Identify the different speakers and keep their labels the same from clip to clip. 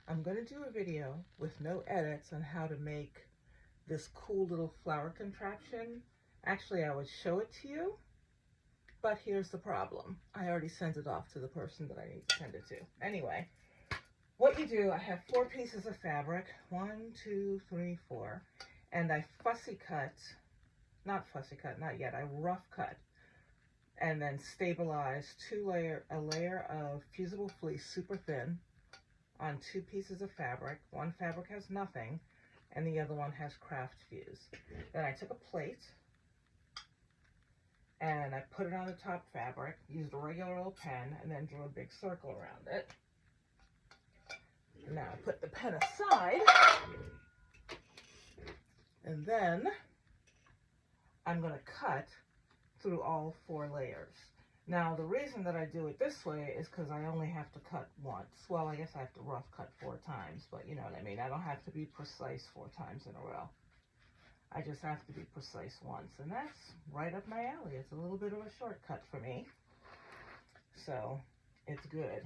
Speaker 1: I'm going to do a video with no edits on how to make this cool little flower contraption. Actually, I would show it to you, but here's the problem. I already sent it off to the person that I need to send it to. Anyway, what you do, I have 4 pieces of fabric, 1, 2, 3, 4, and I not yet, I rough cut and then stabilize a layer of fusible fleece super thin on 2 pieces of fabric. One fabric has nothing and the other one has craft fuse. Then I took a plate and I put it on the top fabric, used a regular old pen, and then drew a big circle around it. Now I put the pen aside, and then I'm going to cut through all 4 layers. Now the reason that I do it this way is because I only have to cut once. Well, I guess I have to rough cut 4 times, but you know what I mean. I don't have to be precise 4 times in a row. I just have to be precise once, and that's right up my alley. It's a little bit of a shortcut for me, so it's good.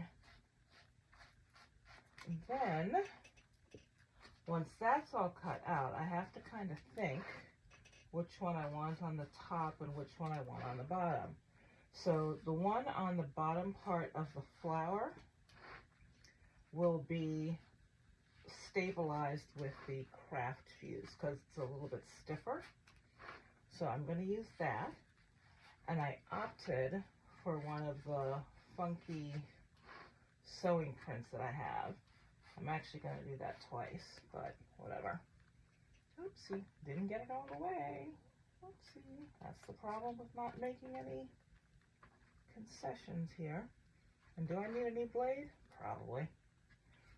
Speaker 1: And then, once that's all cut out, I have to kind of think which one I want on the top and which one I want on the bottom. So the one on the bottom part of the flower will be stabilized with the craft fuse because it's a little bit stiffer. So I'm going to use that, and I opted for one of the funky sewing prints that I have. I'm actually going to do that twice, but whatever. Oopsie, didn't get it all the way. Oopsie, that's the problem with not making any concessions here. And do I need a new blade? Probably,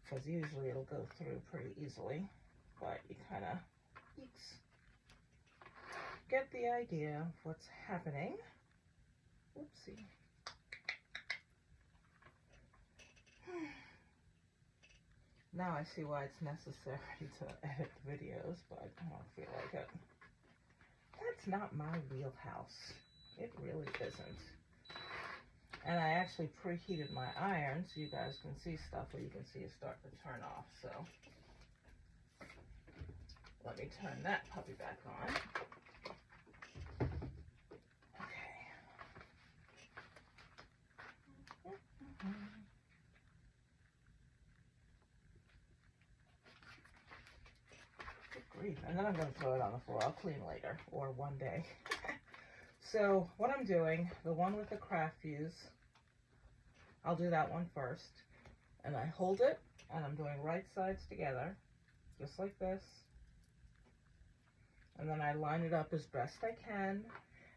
Speaker 1: because usually it'll go through pretty easily, but you kind of get the idea of what's happening. Oopsie. Now I see why it's necessary to edit videos, but I don't feel like it. That's not my wheelhouse. It really isn't. And I actually preheated my iron so you guys can see stuff where you can see it start to turn off. So let me turn that puppy back on. Okay. Good grief. And then I'm going to throw it on the floor. I'll clean later or one day. So what I'm doing, the one with the craft fuse, I'll do that one first. And I hold it, and I'm doing right sides together, just like this. And then I line it up as best I can.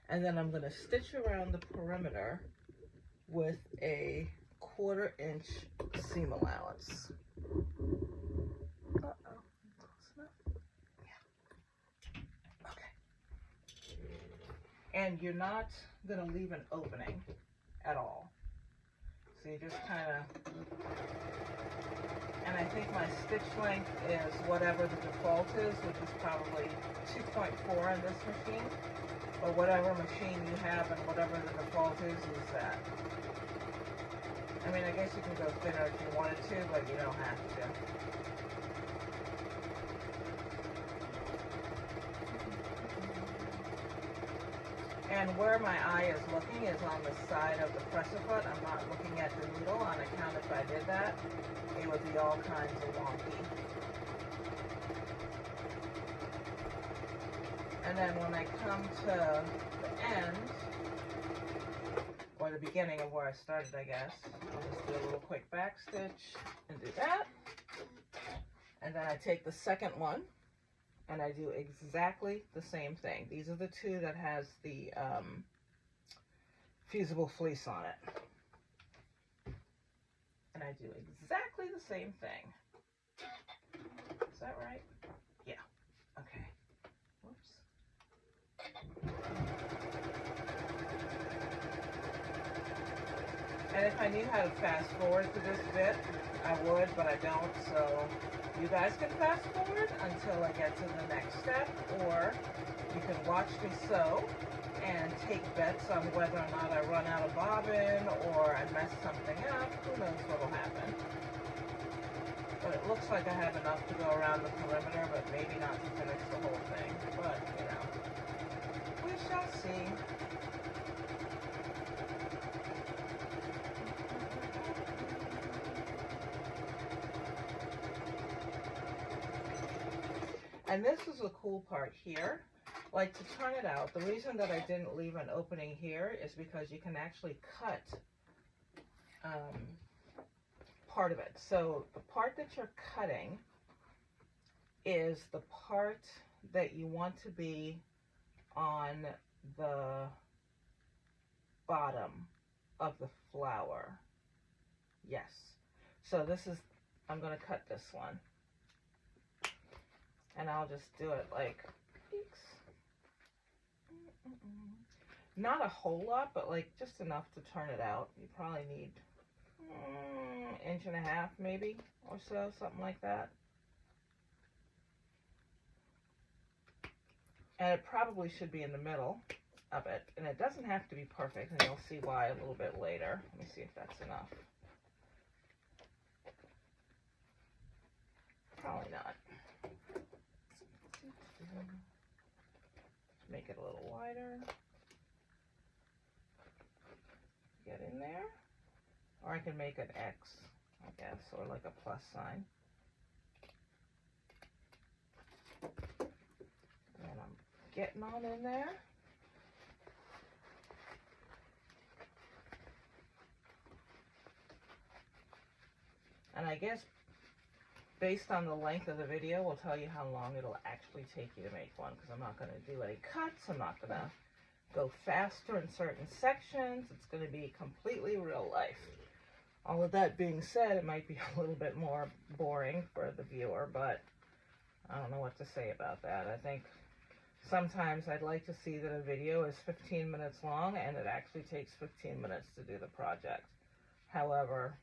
Speaker 1: And then I'm going to stitch around the perimeter with a 1/4 inch seam allowance. Uh-oh, close enough? Yeah. Okay. And you're not going to leave an opening at all. So you just kind of, and I think my stitch length is whatever the default is, which is probably 2.4 on this machine, or whatever machine you have and whatever the default is that. I mean, I guess you can go thinner if you wanted to, but you don't have to. And where my eye is looking is on the side of the presser foot. I'm not looking at the needle on account if I did that, it would be all kinds of wonky. And then when I come to the end, or the beginning of where I started, I guess, I'll just do a little quick back stitch and do that. And then I take the second one and I do exactly the same thing. These are the 2 that has the fusible fleece on it. And I do exactly the same thing. Is that right? Yeah. Okay. Whoops. And if I knew how to fast forward to this bit, I would, but I don't, so you guys can fast forward until I get to the next step, or you can watch me sew and take bets on whether or not I run out of bobbin or I mess something up. Who knows what will happen. But at it looks like I have enough to go around the perimeter, but maybe not to finish the whole thing. But, you know, we shall see. And this is the cool part here. Like, to turn it out, the reason that I didn't leave an opening here is because you can actually cut part of it. So the part that you're cutting is the part that you want to be on the bottom of the flower. Yes. So this is, I'm going to cut this one. And I'll just do it like, not a whole lot, but like just enough to turn it out. You probably need 1.5 inches maybe, or so, something like that. And it probably should be in the middle of it. And it doesn't have to be perfect, and you'll see why a little bit later. Let me see if that's enough. Probably not. Make it a little wider. Get in there. Or I can make an X, I guess, or like a plus sign. And I'm getting on in there. And I guess based on the length of the video will tell you how long it'll actually take you to make one, because I'm not going to do any cuts. I'm not going to go faster in certain sections. It's going to be completely real life. All of that being said, it might be a little bit more boring for the viewer, but I don't know what to say about that. I think sometimes I'd like to see that a video is 15 minutes long and it actually takes 15 minutes to do the project. However,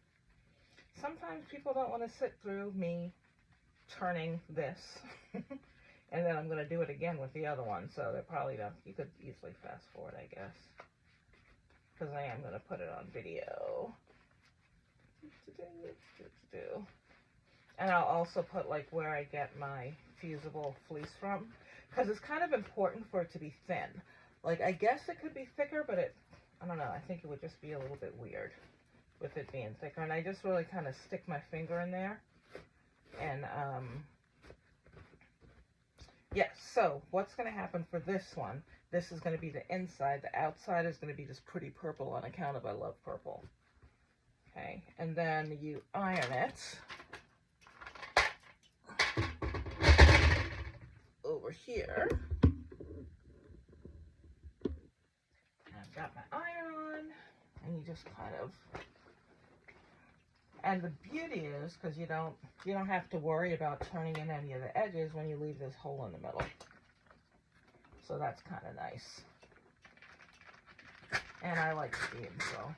Speaker 1: sometimes people don't want to sit through me turning this. And then I'm going to do it again with the other one. So they're probably not, you could easily fast forward, I guess. Because I am going to put it on video. And I'll also put like where I get my fusible fleece from. Because it's kind of important for it to be thin. Like, I guess it could be thicker, but I don't know. I think it would just be a little bit weird with it being thicker. And I just really kind of stick my finger in there. And, yeah, so what's going to happen for this one, this is going to be the inside. The outside is going to be just pretty purple on account of I love purple. Okay, and then you iron it over here. I've got my iron on, and you just kind of, and the beauty is, because you don't have to worry about turning in any of the edges when you leave this hole in the middle. So that's kind of nice. And I like steam, so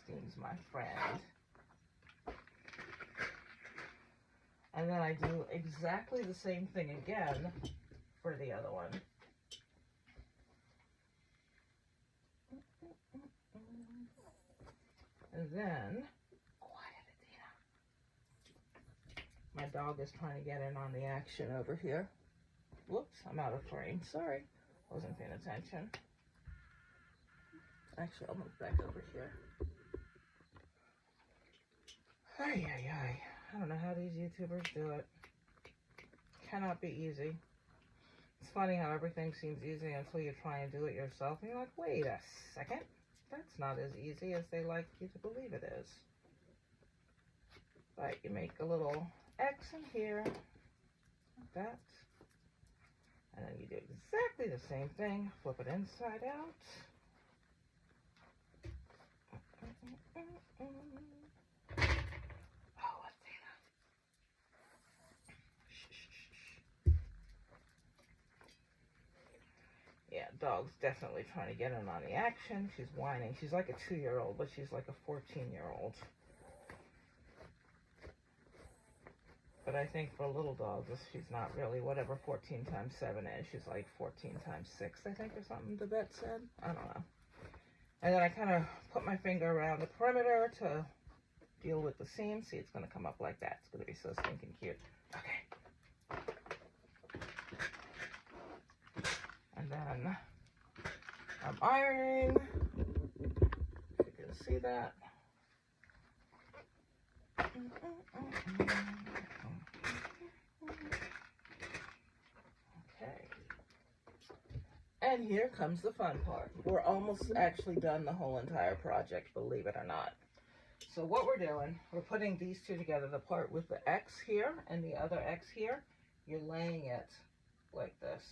Speaker 1: steam's my friend. And then I do exactly the same thing again for the other one. And then, my dog is trying to get in on the action over here. Whoops, I'm out of frame. Sorry, wasn't paying attention. Actually, I'll move back over here. Ay, ay, ay. I don't know how these YouTubers do it. Cannot be easy. It's funny how everything seems easy until you try and do it yourself. And you're like, wait a second. That's not as easy as they like you to believe it is. But you make a little X in here, like that. And then you do exactly the same thing. Flip it inside out. Oh, Athena. Yeah, dog's definitely trying to get in on the action. She's whining. She's like a 2-year-old, but she's like a 14-year-old. But I think for little dogs, she's not really whatever 14 times 7 is. She's like 14 times 6, I think, or something the vet said. I don't know. And then I kind of put my finger around the perimeter to deal with the seam. See, it's going to come up like that. It's going to be so stinking cute. Okay. And then I'm ironing. If you can see that. Okay. And here comes the fun part. We're almost actually done the whole entire project, believe it or not. So what we're doing, we're putting these two together, the part with the X here and the other X here. You're laying it like this.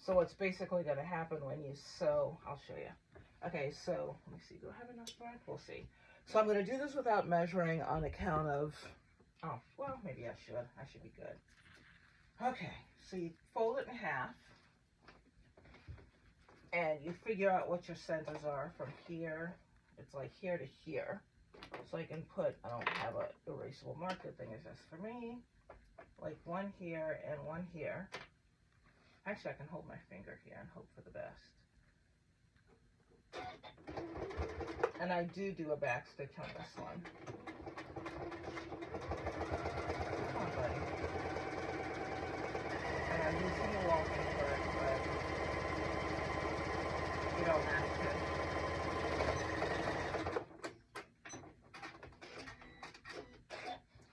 Speaker 1: So what's basically going to happen when you sew, I'll show you. Okay, so let me see, do I have enough thread? We'll see. So I'm going to do this without measuring on account of, oh, well, maybe I should be good. Okay, so you fold it in half and you figure out what your centers are from here. It's like here to here. So I can put, I don't have a erasable marker thing, it's just for me. Like one here and one here. Actually, I can hold my finger here and hope for the best. And I do a back stitch on this one. Come on, buddy. And I'm using the walking thread, but you don't have to.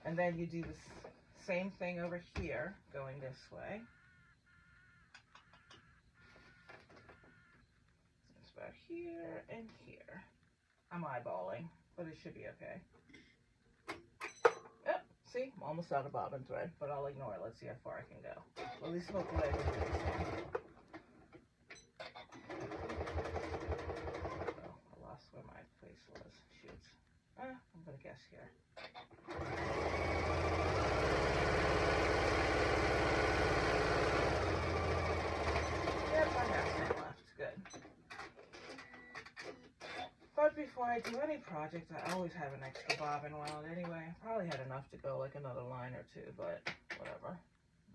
Speaker 1: And then you do the same thing over here, going this way. It's about here and here. I'm eyeballing, but it should be okay. Yep, see, I'm almost out of bobbin thread, but I'll ignore it. Let's see how far I can go. Well, at least hopefully I can do this one. Oh, I lost where my place was. Shoot. I'm gonna guess here. Yep, I have some left. Good. But before I do any project, I always have an extra bobbin wound anyway. I probably had enough to go like another line or two, but whatever.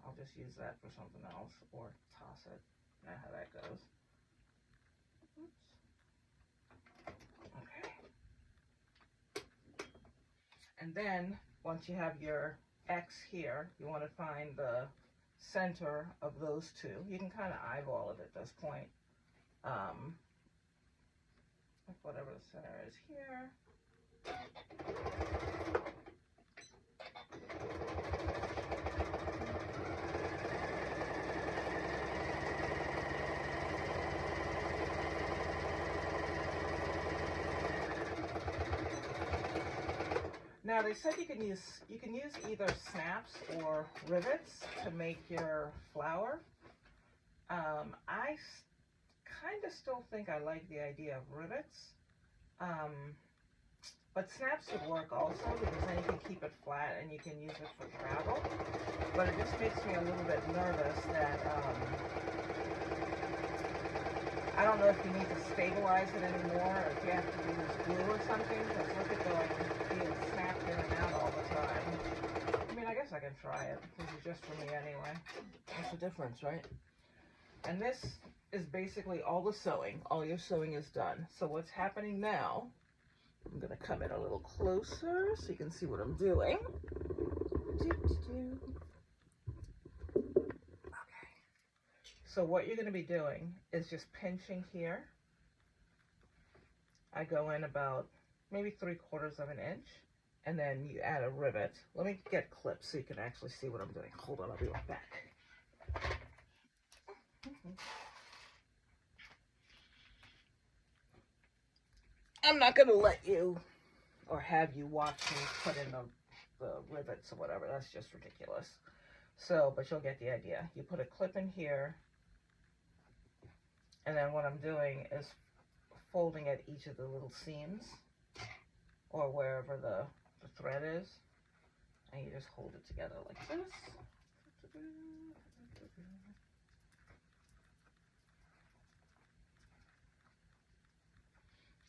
Speaker 1: I'll just use that for something else or toss it. You know how that goes. Oops. Okay. And then once you have your X here, you want to find the center of those two. You can kind of eyeball it at this point. Whatever the center is here. Now they said you can use either snaps or rivets to make your flower. I kind of still think I like the idea of rivets, but snaps would work also because then you can keep it flat and you can use it for travel. But it just makes me a little bit nervous that I don't know if you need to stabilize it anymore or if you have to use glue or something, because look at being snapped in and out all the time. I mean, I guess I can try it. This is just for me anyway. What's the difference, right? And this is basically all the sewing. All your sewing is done. So what's happening now, I'm going to come in a little closer so you can see what I'm doing. Okay. So what you're going to be doing is just pinching here. I go in about maybe 3/4 of an inch, and then you add a rivet. Let me get clips so you can actually see what I'm doing. Hold on, I'll be right back. I'm not going to let you or have you watch me put in the rivets or whatever. That's just ridiculous. So, but you'll get the idea. You put a clip in here, and then what I'm doing is folding at each of the little seams or wherever the thread is, and you just hold it together like this.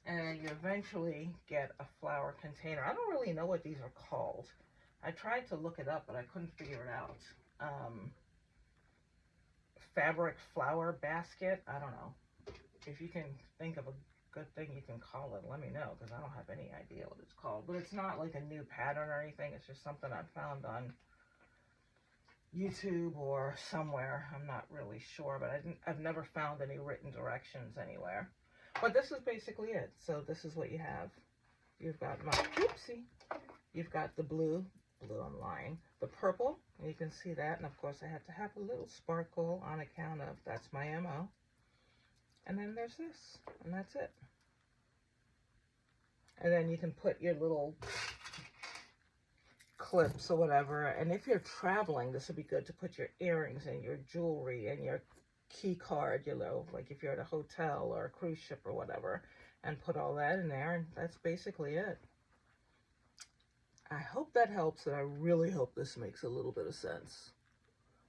Speaker 1: And you eventually get a flower container. I don't really know what these are called. I tried to look it up, but I couldn't figure it out. Fabric flower basket. I don't know. If you can think of good thing you can call it. Let me know, because I don't have any idea what it's called. But it's not like a new pattern or anything. It's just something I found on YouTube or somewhere. I'm not really sure, but I've never found any written directions anywhere. But this is basically it. So this is what you have. You've got my, oopsie, you've got the blue I'm lying, the purple, and you can see that, and of course I have to have a little sparkle on account of, that's my MO. And then there's this, and that's it. And then you can put your little clips or whatever, and if you're traveling, this would be good to put your earrings and your jewelry and your key card, you know, like if you're at a hotel or a cruise ship or whatever, and put all that in there, and that's basically it. I hope that helps, and I really hope this makes a little bit of sense.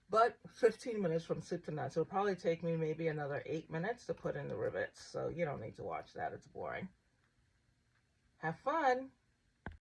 Speaker 1: But 15 minutes from soup to nuts. It'll probably take me maybe another 8 minutes to put in the rivets, so you don't need to watch that. It's boring. Have fun.